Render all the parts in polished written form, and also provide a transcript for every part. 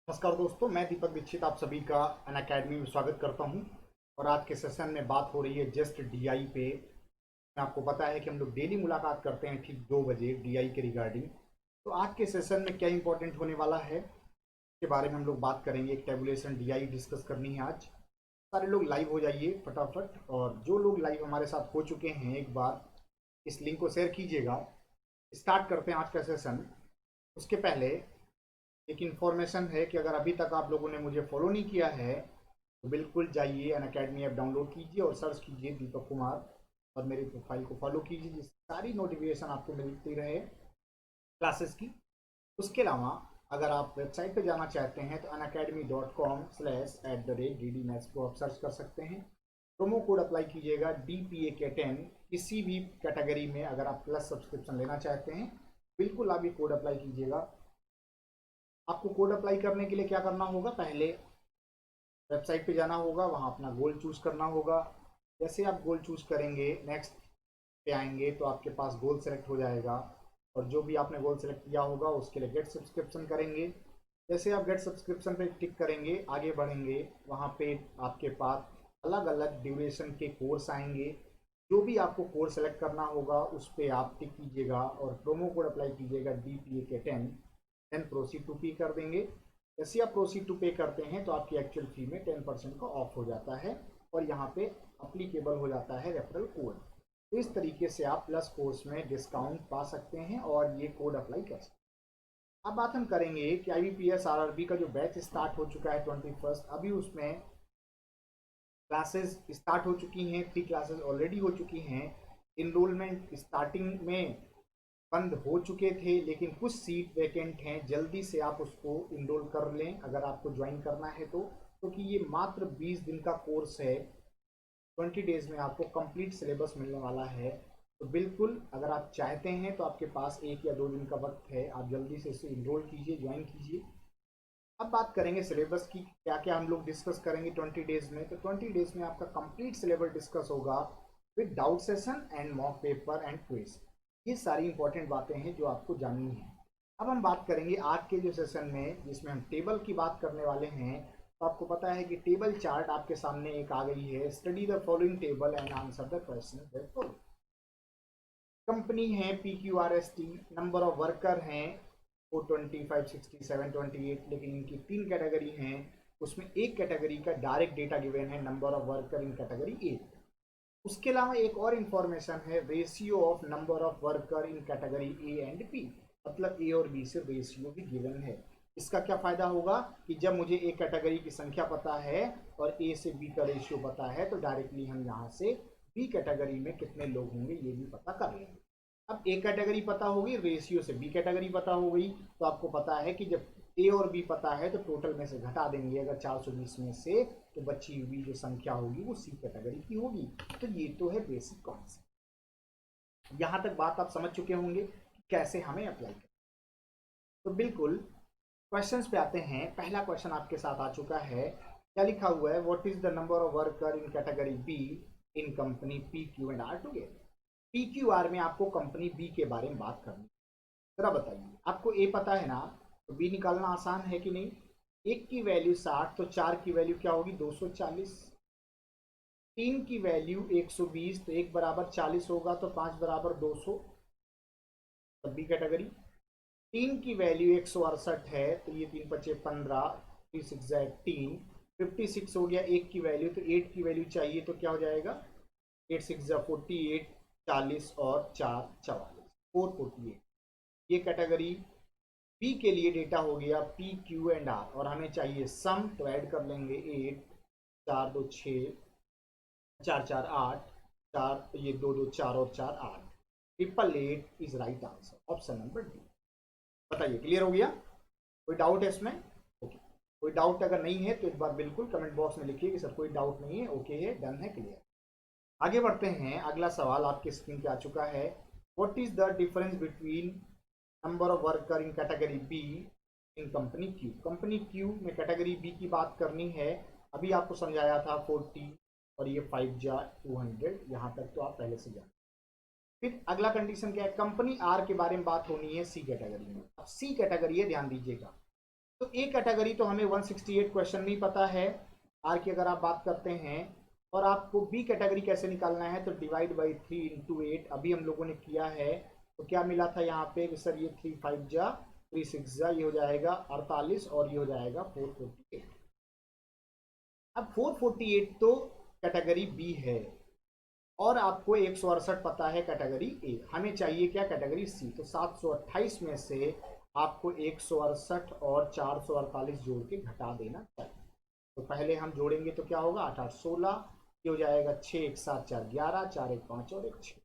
नमस्कार दोस्तों, मैं दीपक दीक्षित आप सभी का अनअकैडमी में स्वागत करता हूं। और आज के सेशन में बात हो रही है जस्ट डीआई पे। आपको पता है कि हम लोग डेली मुलाकात करते हैं ठीक 2 बजे डीआई के रिगार्डिंग। तो आज के सेशन में क्या इंपॉर्टेंट होने वाला है के बारे में हम लोग बात करेंगे। एक टेबुलेशन डीआई डिस्कस करनी है आज। सारे लोग लाइव हो जाइए फटाफट, और जो लोग लाइव हमारे साथ हो चुके हैं एक बार इस लिंक को शेयर कीजिएगा। स्टार्ट करते हैं आज का सेशन। उसके पहले एक इन्फॉर्मेशन है कि अगर अभी तक आप लोगों ने मुझे फॉलो नहीं किया है तो बिल्कुल जाइए अनअकैडमी ऐप डाउनलोड कीजिए और सर्च कीजिए दीपक कुमार, और मेरी प्रोफाइल को फॉलो कीजिए जिससे सारी नोटिफिकेशन आपको मिलती रहे क्लासेस की। उसके अलावा अगर आप वेबसाइट पे जाना चाहते हैं तो unacademy.com/@dd मैथ्स को आप सर्च कर सकते हैं। प्रोमो कोड अप्लाई कीजिएगा DPAK10। किसी भी कैटेगरी में अगर आप प्लस सब्सक्रिप्शन लेना चाहते हैं बिल्कुल आप ये कोड अप्लाई कीजिएगा। आपको कोड अप्लाई करने के लिए क्या करना होगा, पहले वेबसाइट पे जाना होगा, वहाँ अपना गोल चूज करना होगा। जैसे आप गोल चूज करेंगे नेक्स्ट पे आएंगे तो आपके पास गोल सेलेक्ट हो जाएगा, और जो भी आपने गोल सेलेक्ट किया होगा उसके लिए गेट सब्सक्रिप्शन करेंगे। जैसे आप गेट सब्सक्रिप्शन पे टिक करेंगे आगे बढ़ेंगे, वहाँ पे आपके पास अलग अलग ड्यूरेशन के कोर्स आएंगे। जो भी आपको कोर्स सेलेक्ट करना होगा उस पर आप टिक कीजिएगा और प्रोमो कोड अप्लाई कीजिएगा DPAK10। देन प्रोसीड टू पे कर देंगे। जैसे आप प्रोसीड टू पे करते हैं तो आपकी एक्चुअल फी में 10% का ऑफ हो जाता है, और यहाँ पे अप्लीकेबल हो जाता है रेफरल कोड। इस तरीके से आप प्लस कोर्स में डिस्काउंट पा सकते हैं और ये कोड अप्लाई कर सकते हैं। अब बात हम करेंगे कि IBPS RRB का जो बैच स्टार्ट हो चुका है 21st, अभी उसमें क्लासेस स्टार्ट हो चुकी हैं। 3 क्लासेस ऑलरेडी हो चुकी हैं। इनरोलमेंट स्टार्टिंग में बंद हो चुके थे, लेकिन कुछ सीट वैकेंट हैं, जल्दी से आप उसको इनरोल कर लें अगर आपको ज्वाइन करना है तो, क्योंकि ये मात्र 20 दिन का कोर्स है। 20 डेज में आपको कंप्लीट सिलेबस मिलने वाला है। तो बिल्कुल अगर आप चाहते हैं तो आपके पास 1 या 2 दिन का वक्त है, आप जल्दी से इसे इनरोल कीजिए, ज्वाइन कीजिए। अब बात करेंगे सिलेबस की, क्या क्या हम लोग डिस्कस करेंगे 20 डेज में। तो 20 डेज में आपका कंप्लीट सिलेबस डिस्कस होगा with doubt session and mock paper and quiz. ये सारी इंपॉर्टेंट बातें हैं जो आपको जाननी है। अब हम बात करेंगे आज के जो सेशन में जिसमें हम टेबल की बात करने वाले हैं। तो आपको पता है कि टेबल चार्ट आपके सामने एक आ गई है। Study the following table and answer the question. Company है PQRST, नंबर ऑफ वर्कर हैं 425, 60, 728, लेकिन इनकी 3 कैटेगरी हैं। उसमें एक कैटेगरी का डायरेक्ट डेटा गिवन है, number of worker in category A. उसके अलावा एक और इंफॉर्मेशन है, ratio of number of worker in category A and B, मतलब ए और बी से रेशियो भी गिवन है। इसका क्या फायदा होगा कि जब मुझे एक कैटेगरी की संख्या पता है और ए से बी का रेशियो पता है तो डायरेक्टली हम यहाँ से बी कैटेगरी में कितने लोग होंगे ये भी पता कर लेंगे। अब ए कैटेगरी पता होगी, रेशियो से बी कैटेगरी पता हो गई, तो आपको पता है कि जब ए और बी पता है तो टोटल में से घटा देंगे। अगर 420 में से तो बची हुई जो संख्या होगी वो सी कैटेगरी की होगी। तो ये तो है बेसिक कॉन्सेप्ट। यहां तक बात आप समझ चुके होंगे कि कैसे हमें अप्लाई करें। तो बिल्कुल क्वेश्चंस पे आते हैं। पहला क्वेश्चन आपके साथ आ चुका है। क्या लिखा हुआ है, what is the number of worker in category be in company PQ&R together. PQR में आपको कंपनी बी के बारे में बात करनी है। जरा बताइए, आपको ए पता है ना, तो बी निकालना आसान है कि नहीं। एक की वैल्यू 60 तो 4 की वैल्यू क्या होगी 240। 3 की वैल्यू 120 तो 1 बराबर 40 होगा, तो 5 बराबर 200, तब बी कैटेगरी। 3 की वैल्यू 168 है तो ये 3 पचे 15, 3 6 18, 56 हो गया। 1 की वैल्यू तो 8 की वैल्यू चाहिए तो क्या हो जाएगा 8 6 48, 40 और 4 44, 448। ये कैटेगरी बी के लिए डेटा हो गया PQ&R, और हमें चाहिए सम, तो ऐड कर लेंगे 8, 4 2 6, 4 4 8, 4 ये 2 2 4 और 4 8, 888 is right answer, option number D. बताइए क्लियर हो गया, कोई डाउट है इसमें। ओके, कोई डाउट अगर नहीं है तो एक बार बिल्कुल कमेंट बॉक्स में लिखिए कि सर कोई डाउट नहीं है, ओके है, डन है, क्लियर। आगे बढ़ते हैं, अगला सवाल आपकी स्क्रीन पे आ चुका है। What is the difference between number of worker in category be in company Q. Company Q में कैटेगरी बी की बात करनी है। अभी आपको समझाया था 40 और ये 5 जा 200, यहाँ तक तो आप पहले से जान। फिर अगला कंडीशन क्या है, कंपनी आर के बारे में बात होनी है सी कैटेगरी में। अब सी कैटेगरी है, ध्यान दीजिएगा। तो ए कैटेगरी तो हमें 168 क्वेश्चन नहीं पता है आर की अगर आप बात करते हैं, और आपको बी कैटेगरी कैसे निकालना है तो डिवाइड बाई 3 इंटू 8 अभी हम लोगों ने किया है। तो क्या मिला था यहाँ पे सर, ये 3 5 जा 3 6 जा, ये हो जाएगा 48 और ये हो जाएगा 448। अब 448 तो कैटेगरी बी है और आपको 168 पता है कैटेगरी ए, हमें चाहिए क्या कैटेगरी सी। तो 728 में से आपको 168 और 448 जोड़ के घटा देना चाहिए। तो पहले हम जोड़ेंगे तो क्या होगा 8 8 16, ये हो जाएगा 6 1 7 4 11, 4 1 5 और 1 6।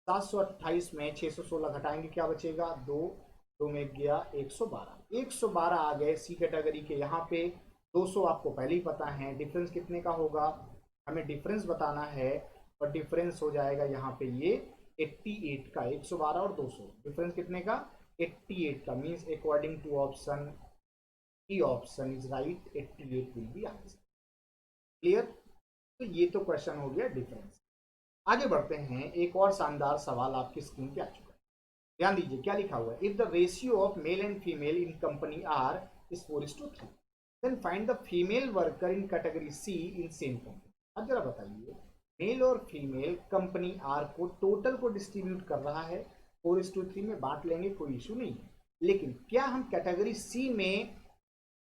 728 में 616 घटाएंगे क्या बचेगा 2, 2 में गया 112, 112 आ गए सी कैटेगरी के। यहाँ पे 200 आपको पहले ही पता है, डिफरेंस कितने का होगा हमें डिफरेंस बताना है, और डिफरेंस हो जाएगा यहाँ पे ये 88 का। 112 और 200 डिफरेंस कितने का 88 का, means according to option E option is right, 88 will be answer. Clear. तो ये तो क्वेश्चन हो गया डिफरेंस। आगे बढ़ते हैं, एक और शानदार सवाल आपकी स्क्रीन पे आ चुका है, ध्यान दीजिए क्या लिखा हुआ है। If the ratio of male and female in company R is 4:3, then find the female worker in category C in same company. अब जरा बताइए, मेल और फीमेल कंपनी आर को टोटल को डिस्ट्रीब्यूट कर रहा है, 4:3 में बांट लेंगे, कोई इशू नहीं है, लेकिन क्या हम कैटेगरी सी में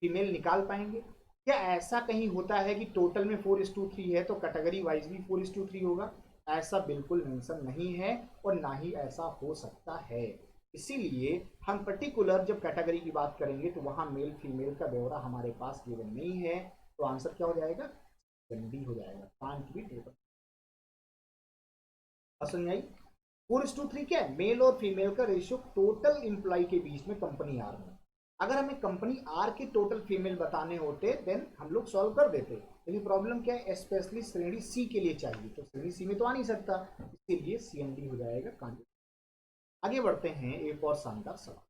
फीमेल निकाल पाएंगे? क्या ऐसा कहीं होता है कि टोटल में 4:3 है तो कैटेगरी वाइज भी 4:3 होगा? ऐसा बिल्कुल मेंशन नहीं है और ना ही ऐसा हो सकता है। इसीलिए हम पर्टिकुलर जब कैटेगरी की बात करेंगे तो वहां मेल फीमेल का ब्यौरा हमारे पास गिवन नहीं है, तो आंसर क्या हो जाएगा डी हो जाएगा, कांट बी टोटल। समझ आई? 4:3 क्या है, मेल और फीमेल का रेशियो टोटल इंप्लॉय के बीच में कंपनी आर में। अगर हमें कंपनी आर के टोटल फीमेल बताने होते देन हम लोग सॉल्व कर देते, लेकिन प्रॉब्लम क्या है स्पेशली श्रेणी सी के लिए चाहिए, तो श्रेणी सी में तो आ नहीं सकता, इसीलिए सीएमडी हो जाएगा कांड। आगे बढ़ते हैं, एक और शानदार सवाल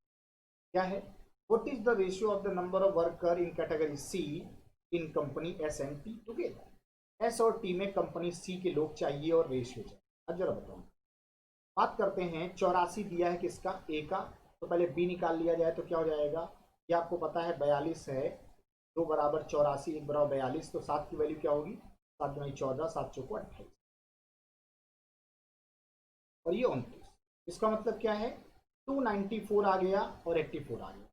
क्या है, what is the ratio of the number of worker in category C in company S and T together. S और टी में कंपनी सी के लोग चाहिए और रेशियो चाहिए। अब जरा बताओ, बात करते हैं 84 दिया है किसका ए का, तो पहले बी निकाल लिया जाए तो क्या हो जाएगा, ये आपको पता है 42 है, 2 बराबर 84 1 बराबर 42, तो 7 की वैल्यू क्या होगी 7 दूनी 14 7 चौको 28 और ये 29। इसका मतलब क्या है 294 आ गया और 84 आ गया।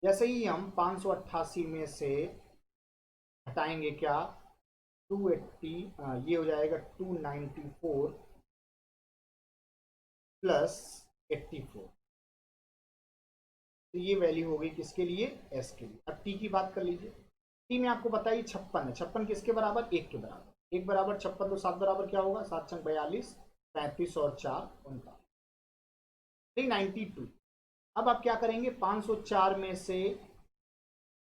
जैसे ही हम 588 में से हटाएंगे क्या 280, ये हो जाएगा 294 प्लस 84, तो ये वैल्यू हो गई किसके लिए एस के लिए। अब टी की बात कर लीजिए, टी में आपको पता है 56 है, 56 किसके बराबर 1 के बराबर, 1 बराबर 56 तो 7 बराबर क्या होगा 7 छंग 42, 35 और 4 49, 392। अब आप क्या करेंगे 504 में से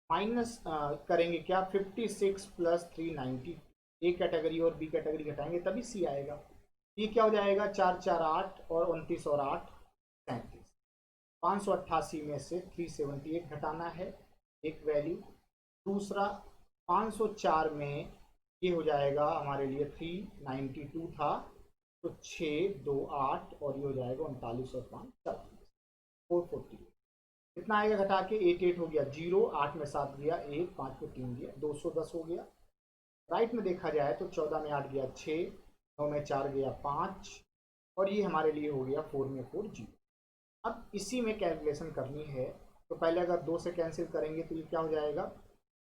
माइनस करेंगे क्या 56 प्लस 390, ए कैटेगरी और बी कैटेगरी घटाएंगे तभी सी आएगा। ये क्या हो जाएगा 4 4 8 और 29 और 8 37। 588 में से 378 घटाना है एक वैल्यू, दूसरा 504 में ये हो जाएगा हमारे लिए 392 था, तो 6 2 8 और ये हो जाएगा 39 और 5 40, 440। कितना आएगा घटा के 88 हो गया 0, 8 में 7 गया 1, 5 में 3 गया 210 हो गया। राइट में देखा जाए तो 14 में 8 गया 6, 9 में 4 गया 5 और ये हमारे लिए हो गया 4 में 4 0। अब इसी में कैलकुलेशन करनी है, तो पहले अगर 2 से कैंसिल करेंगे तो ये क्या हो जाएगा,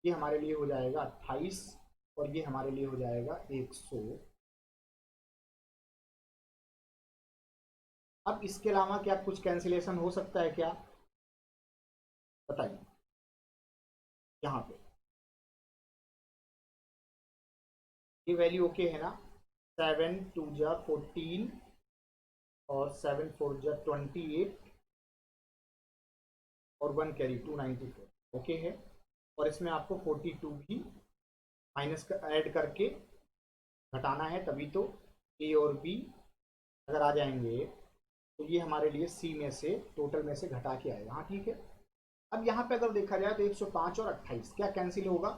ये हमारे लिए हो जाएगा 28 और ये हमारे लिए हो जाएगा 100। अब इसके अलावा क्या कुछ कैंसिलेशन हो सकता है क्या बताइए, यहाँ पे ये वैल्यू ओके है ना, 7 2 जा 14 और 7 4 जा 28 और 1 कैरी 294 ओके है, और इसमें आपको 42 भी माइनस ऐड करके घटाना है, तभी तो ए और बी अगर आ जाएंगे तो ये हमारे लिए सी में से टोटल में से घटा के आएगा। हाँ ठीक है। अब यहाँ पे अगर देखा जाए तो 105 और 28 क्या कैंसिल होगा,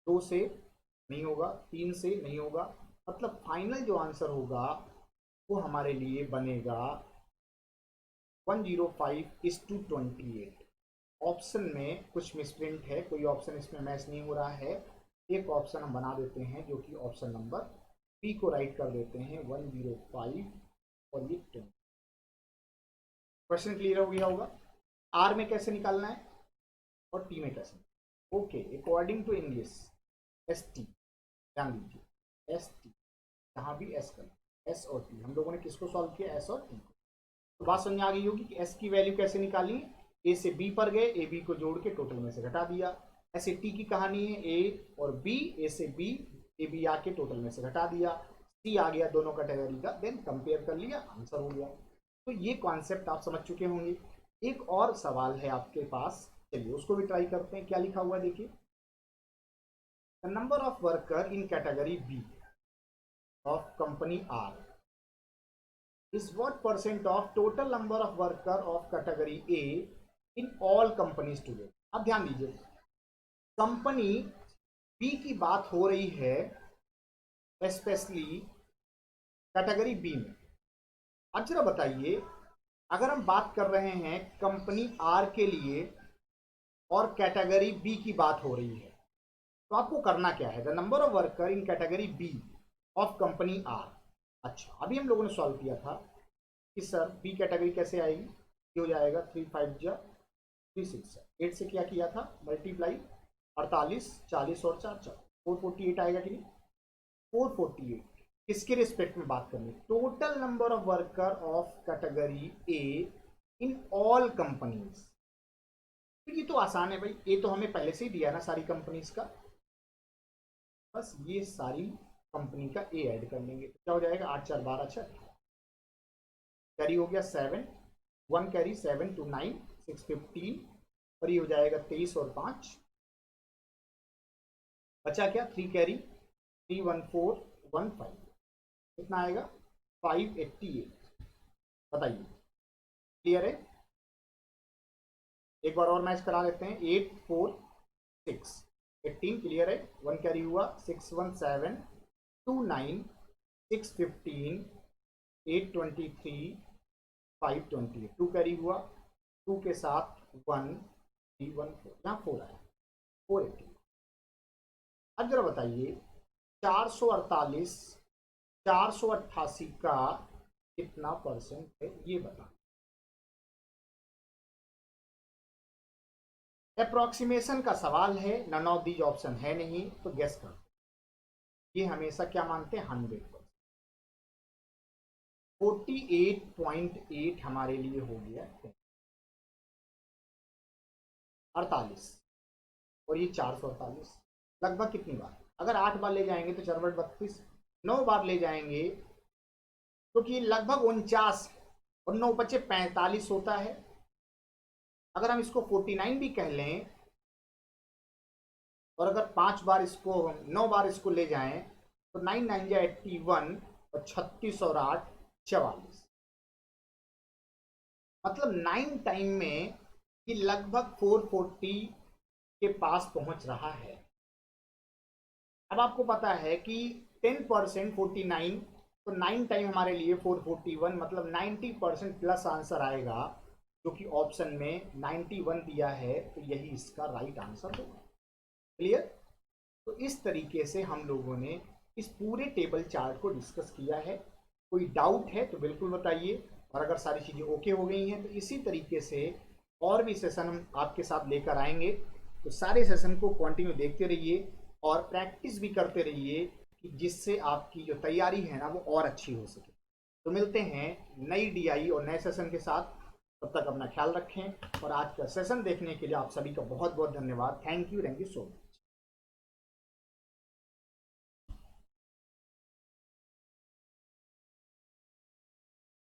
2 से नहीं होगा, 3 से नहीं होगा, मतलब फाइनल जो आंसर होगा वो हमारे लिए बनेगा 105:28। ऑप्शन में कुछ मिसप्रिंट है, कोई ऑप्शन इसमें मैच नहीं हो रहा है। एक ऑप्शन हम बना देते हैं जो कि ऑप्शन नंबर बी को राइट कर देते हैं 105 और ये 10। क्वेश्चन क्लियर हो गया होगा। आर में कैसे निकालना है और टी में कैसे। Okay, according to English S T, ध्यान दीजिए एस टी, यहाँ भी एस कर एस और टी। हम लोगों ने किसको सॉल्व किया, एस और टी को। तो बात समझ आ गई होगी कि एस की वैल्यू कैसे निकाली। ए से बी पर गए, ए बी को जोड़ के टोटल में से घटा दिया। ऐसे टी की कहानी है, ए और बी, ए से बी, ए बी आके टोटल में से घटा दिया, सी आ गया दोनों कैटेगरी का, देन कंपेयर कर लिया, आंसर हो गया। तो ये कॉन्सेप्ट आप समझ चुके होंगे। एक और सवाल है आपके पास, चलिए उसको भी ट्राई करते हैं। क्या लिखा हुआ है देखिए, the number of worker in category B of company R is what percent of total number of worker of category A in all companies today। अब ध्यान दीजिए, कंपनी बी की बात हो रही है स्पेशली कैटेगरी बी में। अब जरा बताइए, अगर हम बात कर रहे हैं कंपनी आर के लिए और कैटेगरी बी की बात हो रही है, तो आपको करना क्या है, the number of worker in category B of company R. अच्छा, अभी हम लोगों ने सॉल्व किया था कि सर बी कैटेगरी कैसे आएगी, ये हो जाएगा 3 5 जा 3 6 8 से क्या किया था मल्टीप्लाई, 48 40 और 4 4 448 आएगा कि नहीं। 448 किसके रिस्पेक्ट में बात करनी, total number of worker of category A in all companies. तो ये तो आसान है भाई, ये तो हमें पहले से ही दिया ना सारी कंपनीज का, बस ये सारी कंपनी का ए ऐड कर लेंगे। क्या हो जाएगा 8 4 12 6, कैरी हो गया 7, 1 कैरी 7 2 9 6 15, और ये हो जाएगा 23 और 5, बचा क्या 3 कैरी 3 1 4 1 5, कितना आएगा 588। बताइए क्लियर है। एक बार और मैच करा लेते हैं, 8 4 6 18 क्लियर है। 1 कैरी हुआ 6 1 7 2 9 6 15 8 23 5 20, 2 कैरी हुआ 2 के साथ 1 3 1 4, यहाँ 4 आया 480। अब जरा बताइए 448 488 का कितना परसेंट है, ये बता। अप्रोक्सीमेशन का सवाल है, नन ऑफ दीज ऑप्शन है नहीं, तो गेस कर। ये हमेशा क्या मानते हैं 100%। 48.8 हमारे लिए हो गया 48, और ये 448 लगभग कितनी बार, अगर 8 बार ले जाएंगे तो 4 32, 9 बार ले जाएंगे क्योंकि तो लगभग 49 और 9 बचे 45 होता है। अगर हम इसको 49 भी कह लें, और अगर 5 बार इसको 9 बार इसको ले जाएं तो 9 9 जा 81, और 36 और 8 44, मतलब 9 टाइम में ये लगभग 440 के पास पहुंच रहा है। अब आपको पता है कि 10% 49, तो 9 टाइम हमारे लिए 441, मतलब 90% प्लस आंसर आएगा, जो कि ऑप्शन में 91 दिया है, तो यही इसका राइट आंसर होगा। क्लियर। तो इस तरीके से हम लोगों ने इस पूरे टेबल चार्ट को डिस्कस किया है। कोई डाउट है तो बिल्कुल बताइए, और अगर सारी चीज़ें ओके हो गई हैं तो इसी तरीके से और भी सेशन हम आपके साथ लेकर आएंगे। तो सारे सेशन को कंटिन्यू देखते रहिए और प्रैक्टिस भी करते रहिए, कि जिससे आपकी जो तैयारी है ना वो और अच्छी हो सके। तो मिलते हैं नई डीआई और नए सेशन के साथ, तब तक अपना ख्याल रखें। और आज का सेशन देखने के लिए आप सभी का बहुत बहुत धन्यवाद। Thank you so much.